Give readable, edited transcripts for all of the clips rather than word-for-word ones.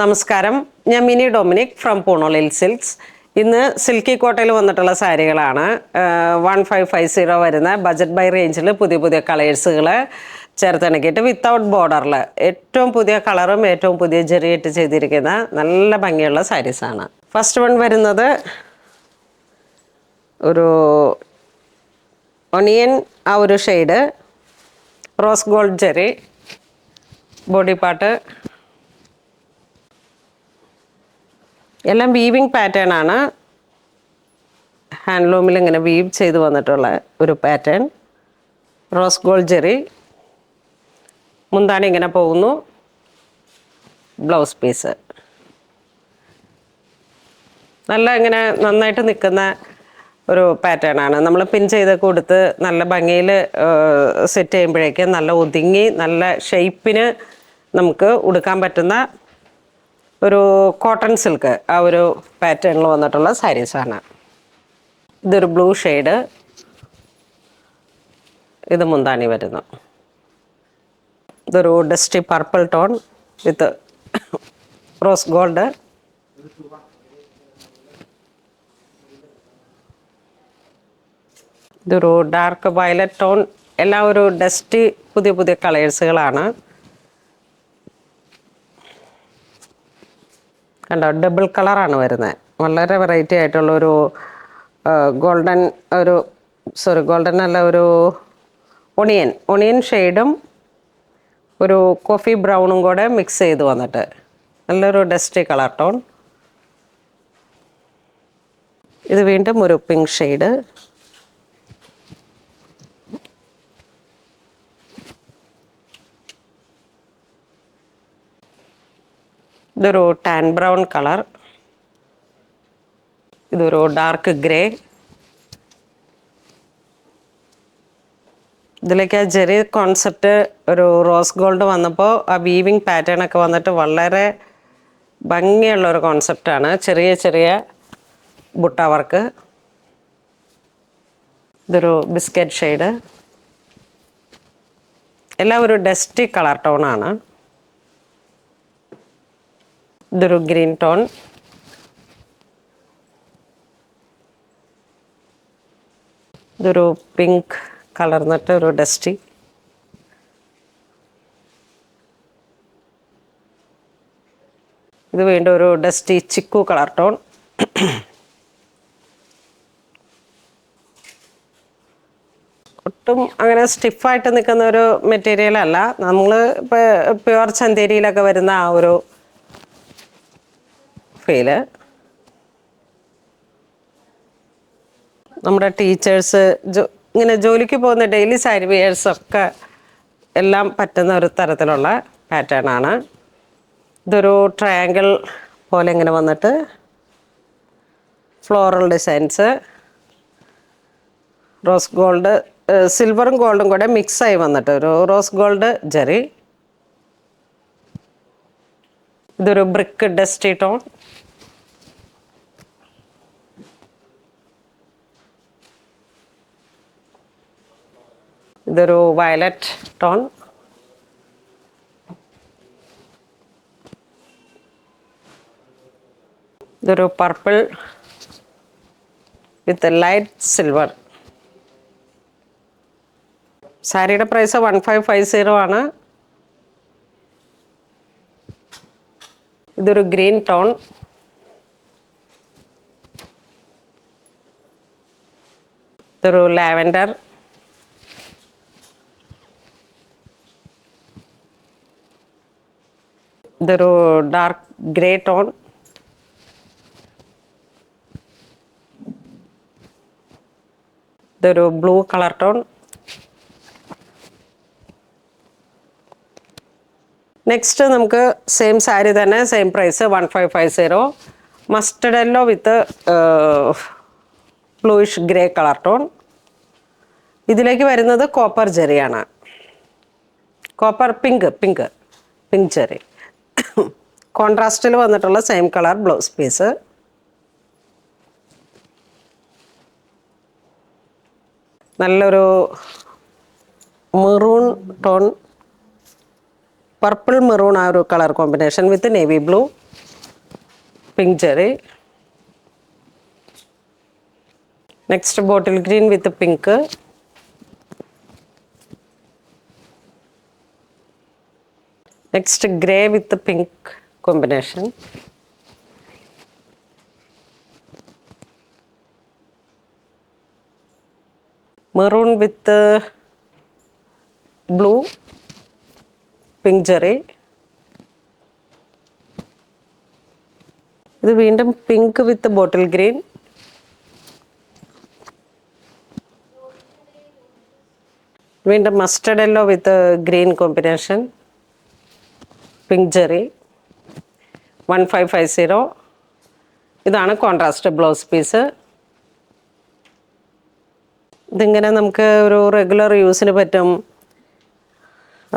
നമസ്കാരം, ഞാൻ mini Dominic from പൂണോളിൽ silks. ഇന്ന് സിൽക്കി കോട്ടയിൽ വന്നിട്ടുള്ള സാരികളാണ്. 1550 വരുന്ന ബജറ്റ് ബൈ റേഞ്ചിൽ പുതിയ പുതിയ കളേഴ്സുകൾ ചേർത്തിണക്കിയിട്ട് വിത്തൗട്ട് ബോർഡറിൽ ഏറ്റവും പുതിയ കളറും ഏറ്റവും പുതിയ ജെറിയിട്ട് ചെയ്തിരിക്കുന്ന നല്ല ഭംഗിയുള്ള സാരീസാണ്. ഫസ്റ്റ് വൺ വരുന്നത് ഒരു ഒണിയൻ ആ ഒരു shade, rose gold Jerry, body part എല്ലാം വീവിങ് പാറ്റേൺ ആണ്. ഹാൻഡ്ലൂമിൽ ഇങ്ങനെ വീവ് ചെയ്ത് വന്നിട്ടുള്ള ഒരു പാറ്റേൺ. റോസ് ഗോൾഡ് ജെറി, മുന്താണി ഇങ്ങനെ പോകുന്നു. ബ്ലൗസ് പീസ് നല്ല ഇങ്ങനെ നന്നായിട്ട് നിൽക്കുന്ന ഒരു പാറ്റേൺ ആണ്. നമ്മൾ പിൻ ചെയ്ത് കൊടുത്ത് നല്ല ഭംഗിയിൽ സെറ്റ് ചെയ്യുമ്പോഴേക്കും നല്ല ഒതുങ്ങി നല്ല ഷേപ്പിന് നമുക്ക് ഉടുക്കാൻ പറ്റുന്ന ഒരു കോട്ടൺ സിൽക്ക് ആ ഒരു പാറ്റേണിൽ വന്നിട്ടുള്ള സാരീസാണ്. ഇതൊരു ബ്ലൂ ഷെയ്ഡ്, ഇത് മുന്താണി വരുന്നു. ഇതൊരു ഡസ്റ്റി പർപ്പിൾ ടോൺ വിത്ത് റോസ് ഗോൾഡ്. ഇതൊരു ഡാർക്ക് വയലറ്റ് ടോൺ. എല്ലാം ഒരു ഡസ്റ്റി പുതിയ പുതിയ കളേഴ്സുകളാണ്. കണ്ടോ, ഡബിൾ കളറാണ് വരുന്നത്. വളരെ വെറൈറ്റി ആയിട്ടുള്ളൊരു ഗോൾഡൻ ഗോൾഡൻ അല്ല, ഒരു ഒണിയൻ ഷെയ്ഡും ഒരു കോഫി ബ്രൗണും കൂടെ മിക്സ് ചെയ്ത് വന്നിട്ട് നല്ലൊരു ഡസ്റ്റി കളർ ടോൺ. ഇത് വീണ്ടും ഒരു പിങ്ക് ഷെയ്ഡ്. ഇതൊരു ടാൻ ബ്രൗൺ കളർ. ഇതൊരു ഡാർക്ക് ഗ്രേ. ഇതിലേക്ക് ആ ജെറി കോൺസെപ്റ്റ് ഒരു റോസ് ഗോൾഡ് വന്നപ്പോൾ ആ വീവിങ് പാറ്റേൺ ഒക്കെ വന്നിട്ട് വളരെ ഭംഗിയുള്ളൊരു കോൺസെപ്റ്റാണ്. ചെറിയ ചെറിയ ബുട്ട വർക്ക്. ഇതൊരു ബിസ്ക്കറ്റ് ഷെയ്ഡ്. എല്ലാം ഒരു ഡസ്റ്റി കളർ ടോണാണ്. ഇതൊരു ഗ്രീൻ ടോൺ. ഇതൊരു പിങ്ക് കളർന്നിട്ട് ഒരു ഡസ്റ്റി. ഇത് വീണ്ടും ഒരു ഡസ്റ്റി ചിക്കു കളർ ടോൺ. ഒട്ടും അങ്ങനെ സ്റ്റിഫായിട്ട് നിൽക്കുന്ന ഒരു മെറ്റീരിയൽ അല്ല. നമ്മൾ ഇപ്പോൾ പ്യുവർ ചന്തേരിയിലൊക്കെ വരുന്ന ആ ഒരു ഫീല്. നമ്മുടെ ടീച്ചേഴ്സ് ഇങ്ങനെ ജോലിക്ക് പോകുന്ന ഡെയിലി സാരി വെയേഴ്സൊക്കെ എല്ലാം പറ്റുന്ന ഒരു തരത്തിലുള്ള പാറ്റേൺ ആണ്. ഇതൊരു ട്രയാങ്കിൾ പോലെ ഇങ്ങനെ വന്നിട്ട് ഫ്ലോറൽ ഡിസൈൻസ്, റോസ് ഗോൾഡ് സിൽവറും ഗോൾഡും കൂടെ മിക്സായി വന്നിട്ട് ഒരു റോസ് ഗോൾഡ് ജെറി. ഇതൊരു ബ്രിക്ക് ഡസ്റ്റി ടോൺ. ഇതൊരു വയലറ്റ് ടോൺ. ഇതൊരു പർപ്പിൾ വിത്ത് ലൈറ്റ് സിൽവർ. സാരിയുടെ പ്രൈസ് 1550 ആണ്. ഇതൊരു ഗ്രീൻ ടോൺ. ഇതൊരു ലാവൻഡർ. ഇതൊരു ഡാർക്ക് ഗ്രേ ടോൺ. ഇതൊരു ബ്ലൂ കളർ ടോൺ. നെക്സ്റ്റ് നമുക്ക് സെയിം സാരി തന്നെ, same price 1550. Mustard yellow with bluish grey colour tone. ഇതിലേക്ക് വരുന്നത് കോപ്പർ ജെറിയാണ്. Copper pink zari. കോൺട്രാസ്റ്റിൽ വന്നിട്ടുള്ള സെയിം കളർ ബ്ലൗസ് പീസ്. നല്ലൊരു മെറൂൺ ടോൺ, പർപ്പിൾ മെറൂൺ ആ ഒരു colour combination with navy blue. pink zari. Next bottle green with pink. Next grey with the pink combination. Maroon with blue, pink zari. ഇത് വീണ്ടും pink with bottle green. വീണ്ടും mustard yellow with green combination. Pink zari. 1550. ഇതാണ് contrast blouse piece. ഇതിങ്ങനെ നമുക്ക് ഒരു regular യൂസിന് പറ്റും.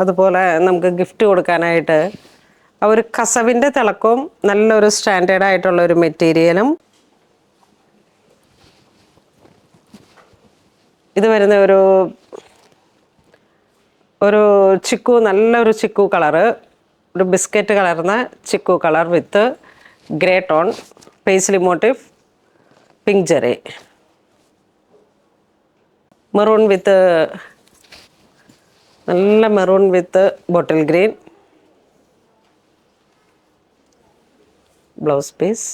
അതുപോലെ നമുക്ക് ഗിഫ്റ്റ് കൊടുക്കാനായിട്ട് ആ ഒരു കസവിൻ്റെ തിളക്കവും നല്ലൊരു സ്റ്റാൻഡേർഡ് ആയിട്ടുള്ള ഒരു മെറ്റീരിയലും. ഇത് വരുന്ന ഒരു ചിക്കു, നല്ലൊരു ചിക്കു കളറ്, ഒരു ബിസ്ക്കറ്റ് കളർന്ന chikoo colour with grey tone, paisley motif, pink zari. Maroon with നല്ല maroon with bottle green blouse piece.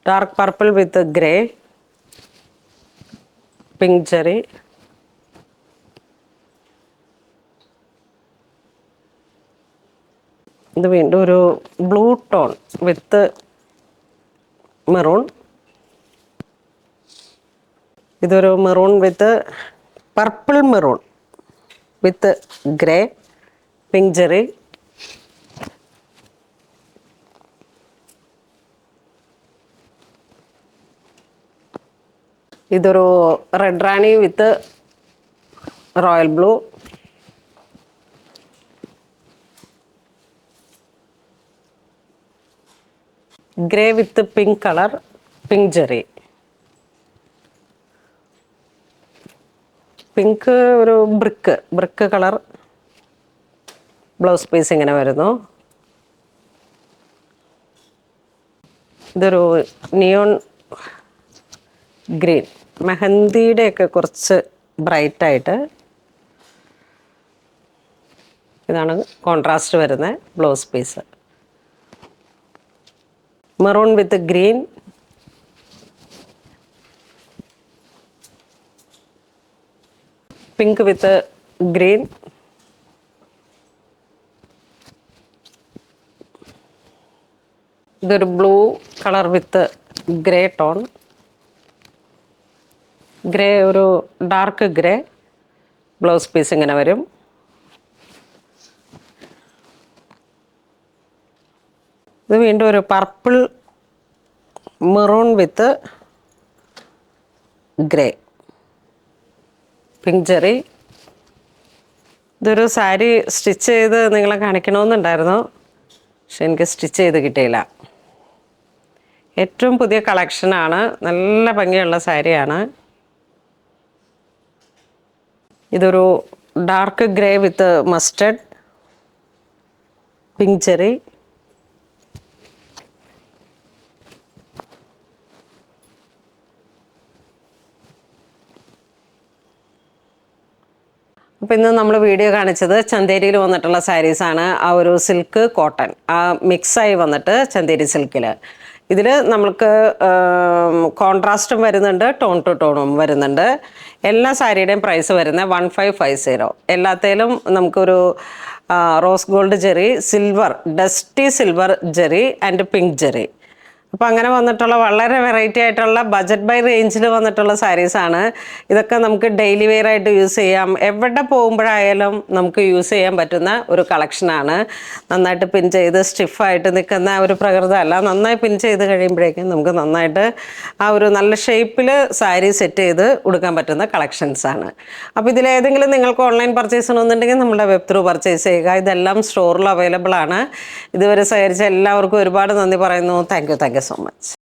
Dark purple with grey, pink zari. ഇത് വീണ്ടും ഒരു ബ്ലൂ ടോൺ വിത്ത് മെറൂൺ. ഇതൊരു maroon with purple maroon with grey, pink zari. ഇതൊരു red rani with royal blue. Grey with pink colour, pink zari. Pink ഒരു brick colour blouse piece ഇങ്ങനെ വരുന്നു. ഇതൊരു neon green, മെഹന്തിയുടെയൊക്കെ കുറച്ച് ബ്രൈറ്റായിട്ട്. ഇതാണ് കോൺട്രാസ്റ്റ് വരുന്ന blouse piece. Maroon with green, pink with green, ഇതൊരു blue colour with grey tone. Grey ഒരു dark grey blouse piece ഇങ്ങനെ വരും. ഇത് വീണ്ടും ഒരു purple maroon with grey, pink zari. ഇതൊരു സാരി സ്റ്റിച്ച് ചെയ്ത് നിങ്ങളെ കാണിക്കണമെന്നുണ്ടായിരുന്നു, പക്ഷെ എനിക്ക് സ്റ്റിച്ച് ചെയ്ത് കിട്ടിയില്ല. ഏറ്റവും പുതിയ കളക്ഷനാണ്, നല്ല ഭംഗിയുള്ള സാരിയാണ്. ഇതൊരു ഡാർക്ക് ഗ്രേ വിത്ത് മസ്റ്റർഡ്, പിങ്ക് ജെറി. അപ്പോൾ ഇന്ന് നമ്മൾ വീഡിയോ കാണിച്ചത് ചന്തേരിയിൽ വന്നിട്ടുള്ള സാരീസാണ്. ആ ഒരു സിൽക്ക് കോട്ടൺ ആ മിക്സായി വന്നിട്ട് ചന്തേരി സിൽക്കിൽ. ഇതിൽ നമുക്ക് കോൺട്രാസ്റ്റും വരുന്നുണ്ട്, ടോൺ ടു ടോണും വരുന്നുണ്ട്. എല്ലാ സാരിയുടെയും പ്രൈസ് വരുന്നത് 1550. എല്ലാത്തേലും നമുക്കൊരു rose gold Jerry, silver, dusty silver Jerry and pink Jerry. അപ്പോൾ അങ്ങനെ വന്നിട്ടുള്ള വളരെ വെറൈറ്റി ആയിട്ടുള്ള ബജറ്റ് ബൈ റേഞ്ചിൽ വന്നിട്ടുള്ള സാരീസാണ്. ഇതൊക്കെ നമുക്ക് ഡെയിലി വെയർ ആയിട്ട് യൂസ് ചെയ്യാം, എവിടെ പോകുമ്പോഴായാലും നമുക്ക് യൂസ് ചെയ്യാൻ പറ്റുന്ന ഒരു കളക്ഷനാണ്. നന്നായിട്ട് പിൻ ചെയ്ത് സ്റ്റിഫായിട്ട് നിൽക്കുന്ന ഒരു പ്രകൃതമല്ല, നന്നായി പിൻ ചെയ്ത് കഴിയുമ്പോഴേക്കും നമുക്ക് നന്നായിട്ട് ആ ഒരു നല്ല ഷേപ്പിൽ സാരി സെറ്റ് ചെയ്ത് കൊടുക്കാൻ പറ്റുന്ന കളക്ഷൻസാണ്. അപ്പോൾ ഇതിലേതെങ്കിലും നിങ്ങൾക്ക് ഓൺലൈൻ പർച്ചേസ് ചെയ്യണമെന്നുണ്ടെങ്കിൽ നമ്മുടെ വെബ് ത്രൂ പർച്ചേസ് ചെയ്യുക. ഇതെല്ലാം സ്റ്റോറിൽ അവൈലബിൾ ആണ്. ഇതുവരെ സഹകരിച്ച എല്ലാവർക്കും ഒരുപാട് നന്ദി പറയുന്നു. Thank you so much.